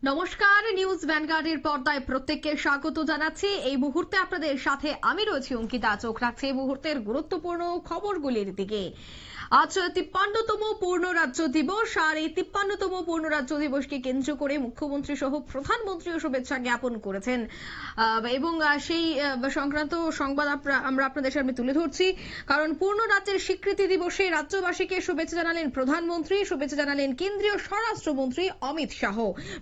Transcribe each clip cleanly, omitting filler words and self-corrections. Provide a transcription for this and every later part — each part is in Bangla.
নমস্কার, নিউজ ভ্যানগার্ডের পর্দায় প্রত্যেককে স্বাগত জানাচ্ছি। এই মুহূর্তে আপনাদের সাথে আমি রয়েছি অঙ্কিতা। চোখ রাখছি এই মুহূর্তের গুরুত্বপূর্ণ খবরগুলির দিকে। আজ 53তম পূর্ণ রাজ্য দিবস, আর এই 53তম পূর্ণ রাজ্য দিবসকে কেন্দ্র করে মুখ্যমন্ত্রী সহ প্রধানমন্ত্রীও শুভেচ্ছা জ্ঞাপন করেছেন এবং সেই সংক্রান্ত সংবাদ আমরা আপনাদের সামনে তুলে ধরছি। কারণ পূর্ণ রাজ্যের স্বীকৃতি দিবসে রাজ্যবাসীকে শুভেচ্ছা জানালেন প্রধানমন্ত্রী, শুভেচ্ছা জানালেন কেন্দ্রীয় স্বরাষ্ট্রমন্ত্রী অমিত শাহ।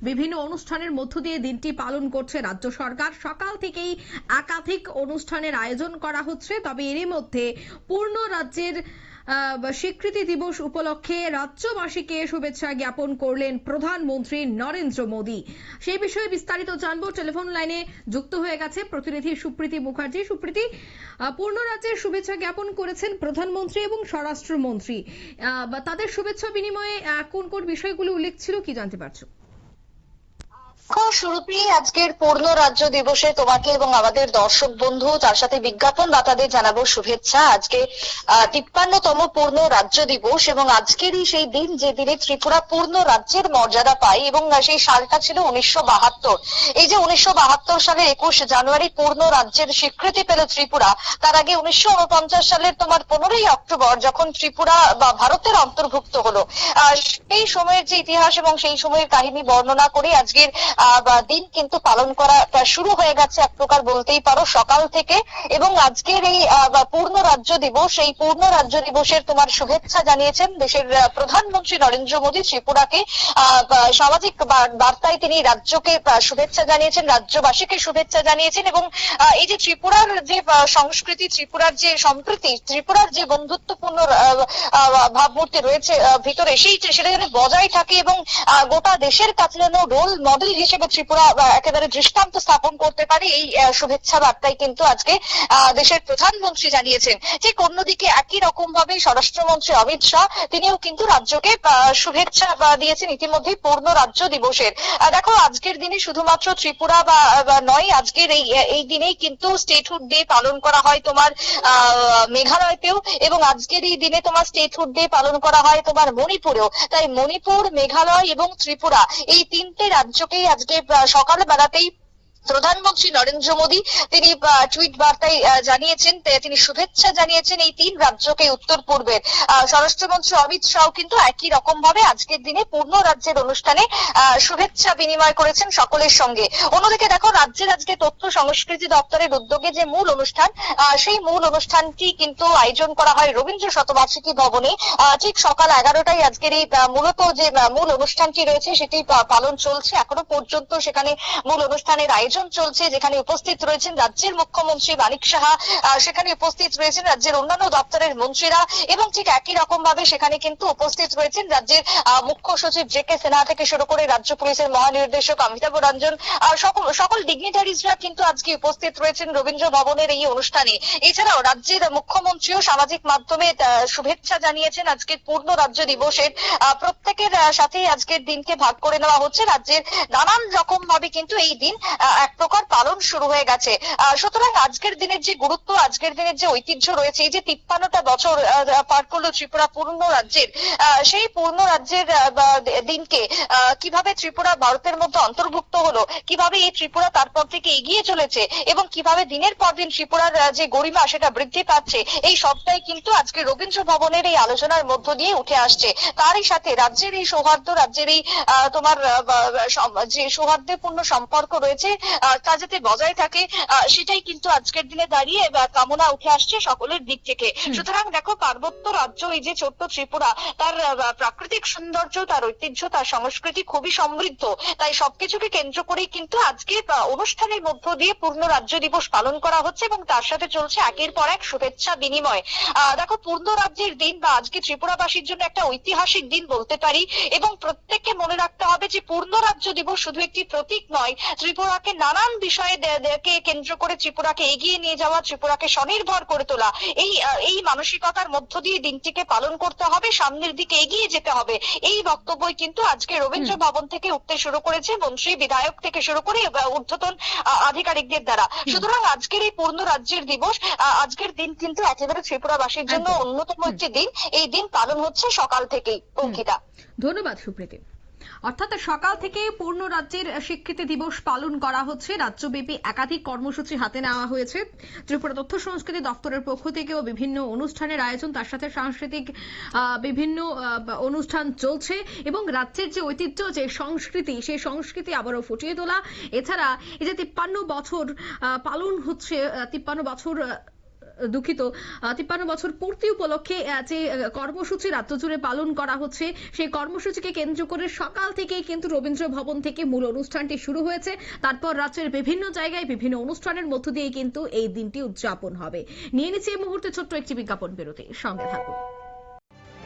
বিভিন্ন অনুষ্ঠানের মধ্য দিয়ে দিনটি পালন করছে রাজ্য সরকার। সকাল থেকেই একাধিক অনুষ্ঠানের আয়োজন করা হচ্ছে। তবে এরই মধ্যে পূর্ণ রাজ্যের স্বীকৃতি দিবস উপলক্ষে রাজ্যবাসীকে শুভেচ্ছা জ্ঞাপন করলেন প্রধানমন্ত্রী নরেন্দ্র মোদী। সেই বিষয়ে বিস্তারিত জানবো। টেলিফোন লাইনে যুক্ত হয়ে গেছে প্রতিনিধি সুপ্রীতি মুখার্জি। সুপ্রীতি, পূর্ণ রাজ্যের শুভেচ্ছা জ্ঞাপন করেছেন প্রধানমন্ত্রী এবং স্বরাষ্ট্রমন্ত্রী। তাদের শুভেচ্ছা বিনিময়ে কোন কোন বিষয়গুলো উল্লেখ ছিল, কি জানতে পারছো? শুরুতেই আজকের পূর্ণ রাজ্য দিবসে তোমাকে এবং আমাদের দর্শক বন্ধু তার সাথে বিজ্ঞাপন দাতাদের জানাবো শুভেচ্ছা। আজকে 53তম পূর্ণ রাজ্য দিবস এবং আজকেরই সেই দিন যে দিনে ত্রিপুরা পূর্ণ রাজ্যের মর্যাদা পায় এবং সেই সালটা ছিল 1972। এই যে 1972 সালের 21 জানুয়ারি পূর্ণ রাজ্যের স্বীকৃতি পেল ত্রিপুরা, তার আগে 1949 সালের তোমার 15ই অক্টোবর যখন ত্রিপুরা বা ভারতের অন্তর্ভুক্ত হলো। সেই সময়ের যে ইতিহাস এবং সেই সময়ের কাহিনী বর্ণনা করে আজকের দিন কিন্তু পালন করা শুরু হয়ে গেছে এক প্রকার বলতেই পারো সকাল থেকে। এবং আজকের এই পূর্ণ রাজ্য দিবস, এই পূর্ণ রাজ্য দিবসের তোমার শুভেচ্ছা জানিয়েছেন দেশের প্রধানমন্ত্রী নরেন্দ্র মোদী। ত্রিপুরাকে সামাজিক বার্তায় তিনি রাজ্যকে শুভেচ্ছা জানিয়েছেন, রাজ্যবাসীকে শুভেচ্ছা জানিয়েছেন। এবং এই যে ত্রিপুরার যে সংস্কৃতি, ত্রিপুরার যে সম্প্রীতি, ত্রিপুরার যে বন্ধুত্বপূর্ণ ভাবমূর্তি রয়েছে ভিতরে, সেটা যেন বজায় থাকে এবং গোটা দেশের কাছে যেন রোল মডেল হিসেবে ত্রিপুরা একেবারে দৃষ্টান্ত স্থাপন করতে পারে, এই শুভেচ্ছা বার্তাই কিন্তু আজকে দেশের প্রধানমন্ত্রী জানিয়েছেন। ঠিক অন্যদিকে একই রকম ভাবে স্বরাষ্ট্রমন্ত্রী অমিত শাহ তিনিও কিন্তু রাজ্যকে শুভেচ্ছা দিয়েছেন ইতিমধ্যে পূর্ণ রাজ্য দিবসের। দেখো, আজকের দিনে শুধুমাত্র ত্রিপুরা বা নয়, আজকের এই দিনেই কিন্তু স্টেটহুড ডে পালন করা হয় তোমার মেঘালয়তেও, এবং আজকের এই দিনে তোমার স্টেটহুড ডে পালন করা হয় তোমার মণিপুরেও। তাই মণিপুর, মেঘালয় এবং ত্রিপুরা এই তিনটে রাজ্যকেই আজকে সকাল বেলাতেই প্রধানমন্ত্রী নরেন্দ্র মোদী তিনি টুইট বার্তায় জানিয়েছেন, তিনি শুভেচ্ছা জানিয়েছেন এই তিন রাজ্যকে। উত্তর পূর্বের স্বরাষ্ট্রমন্ত্রী অমিত শাহ কিন্তু একই রকম ভাবে আজকের দিনে পূর্ণ রাজ্যের অনুষ্ঠানে শুভেচ্ছা বিনিময় করেছেন সকলের সঙ্গে। অন্যদিকে দেখো, রাজ্যের আজকে তথ্য সংস্কৃতি দপ্তরের উদ্যোগে যে মূল অনুষ্ঠান, সেই মূল অনুষ্ঠানটি কিন্তু আয়োজন করা হয় রবীন্দ্র শতবার্ষিকী ভবনে। ঠিক সকাল 11টায় আজকের এই মূলত যে মূল অনুষ্ঠানটি রয়েছে সেটি পালন চলছে এখনো পর্যন্ত। সেখানে মূল অনুষ্ঠানের আয়োজন চলছে, যেখানে উপস্থিত রয়েছেন রাজ্যের মুখ্যমন্ত্রী মানিক সাহা, সেখানে উপস্থিত রয়েছেন রাজ্যের অন্যান্য দপ্তরের মন্ত্রীরা, এবং ঠিক একই রকম ভাবে সেখানে কিন্তু উপস্থিত রয়েছেন রাজ্যের মুখ্য সচিব জে.কে সিনহা থেকে শুরু করে রাজ্য পুলিশের মহানির্দেশক অমিতাভ রঞ্জন, সকল ডিগনিটারিজরা কিন্তু আজকে উপস্থিত রয়েছেন রবীন্দ্র ভবনের এই অনুষ্ঠানে। এছাড়াও রাজ্যের মুখ্যমন্ত্রীও সামাজিক মাধ্যমে শুভেচ্ছা জানিয়েছেন আজকের পূর্ণ রাজ্য দিবসের। প্রত্যেকের সাথে আজকের দিনকে ভাগ করে নেওয়া হচ্ছে। রাজ্যের নানান রকম ভাবে কিন্তু এই দিন এক প্রকার পালন শুরু হয়ে গেছে। সুতরাং আজকের দিনের যে গুরুত্ব, আজকের দিনের যে ঐতিহ্য রয়েছে, এই যে 53টা বছর পার করলো ত্রিপুরা পূর্ণ রাজ্যের, সেই পূর্ণ রাজ্যের দিনকে কিভাবে ত্রিপুরা ভারতের মধ্যে অন্তর্ভুক্ত হলো, কিভাবে এই ত্রিপুরা তারপর থেকে এগিয়ে চলেছে এবং কিভাবে দিনের পর দিন ত্রিপুরার যে গরিমা সেটা বৃদ্ধি পাচ্ছে, এই সবটাই কিন্তু আজকে রবীন্দ্র ভবনের এই আলোচনার মধ্য দিয়ে উঠে আসছে। তারই সাথে রাজ্যের এই সৌহার্দ্য, রাজ্যের এই তোমার যে সৌহার্দ্যপূর্ণ সম্পর্ক রয়েছে তা যাতে বজায় থাকে, সেটাই কিন্তু আজকের দিনে দাঁড়িয়ে কামনা উঠে আসছে সকলের দিক থেকে। সুতরাং দেখো, পার্বত্য রাজ্য এই যে ছোট্ট ত্রিপুরা, তার প্রাকৃতিক সৌন্দর্য, তার ঐতিহ্য, তার সংস্কৃতি খুবই সমৃদ্ধ। তাই সবকিছুকে কেন্দ্র করেই কিন্তু আজকে অনুষ্ঠানের মধ্য দিয়ে পূর্ণ রাজ্য দিবস পালন করা হচ্ছে এবং তার সাথে চলছে একের পর এক শুভেচ্ছা বিনিময়। দেখো, পূর্ণ রাজ্যের দিন বা আজকে ত্রিপুরাবাসীর জন্য একটা ঐতিহাসিক দিন বলতে পারি, এবং প্রত্যেককে মনে রাখতে হবে যে পূর্ণ রাজ্য দিবস শুধু একটি প্রতীক নয়, ত্রিপুরাকে নানান বিষয়ে কেন্দ্র করে ত্রিপুরাকে এগিয়ে নিয়ে যাওয়া, ত্রিপুরাকে স্বনির্ভর করে তোলা, এই মানসিকতার মধ্য দিয়ে দিনটিকে পালন করতে হবে, সামনের দিকে এগিয়ে যেতে হবে। এই বক্তব্যই কিন্তু আজকে রবীন্দ্র ভবন থেকে উঠতে শুরু করেছে মন্ত্রী, বিধায়ক থেকে শুরু করে ঊর্ধ্বতন আধিকারিকদের দ্বারা। সুতরাং আজকের এই পূর্ণ রাজ্যের দিবস, আজকের দিন কিন্তু একেবারে ত্রিপুরাবাসীর জন্য অন্যতম একটি দিন। এই দিন পালন হচ্ছে সকাল থেকেই। অঙ্কিতা, ধন্যবাদ সুপ্রীতি। অর্থাৎ সকাল থেকে পূর্ণ রাজ্যের স্বীকৃতি দিবস পালন করা হচ্ছে। রাজ্যব্যাপী একাধিক কর্মসূচি হাতে নেওয়া হয়েছে। ত্রিপুরা তথ্য সংস্কৃতি দপ্তরের পক্ষ থেকেও বিভিন্ন অনুষ্ঠানের আয়োজন, তার সাথে সাংস্কৃতিক বিভিন্ন অনুষ্ঠান চলছে এবং রাজ্যের যে ঐতিহ্য, যে সংস্কৃতি, সেই সংস্কৃতি আবারও ফুটিয়ে তোলা। এছাড়া এই যে 53 বছর পালন হচ্ছে, 53 বছর 53 বছর পূর্তি উপলক্ষে যে কর্মসূচি রাজ্য জুড়ে পালন করা হচ্ছে, সেই কর্মসূচিকে কেন্দ্র করে সকাল থেকেই কিন্তু রবীন্দ্র ভবন থেকে মূল অনুষ্ঠানটি শুরু হয়েছে। তারপর রাজ্যের বিভিন্ন জায়গায় বিভিন্ন অনুষ্ঠানের মধ্য দিয়ে কিন্তু এই দিনটি উদযাপন হবে। নিয়ে নিচ্ছে এই মুহূর্তে ছোট্ট একটি বিজ্ঞাপন বিরতি, সঙ্গে থাকুন।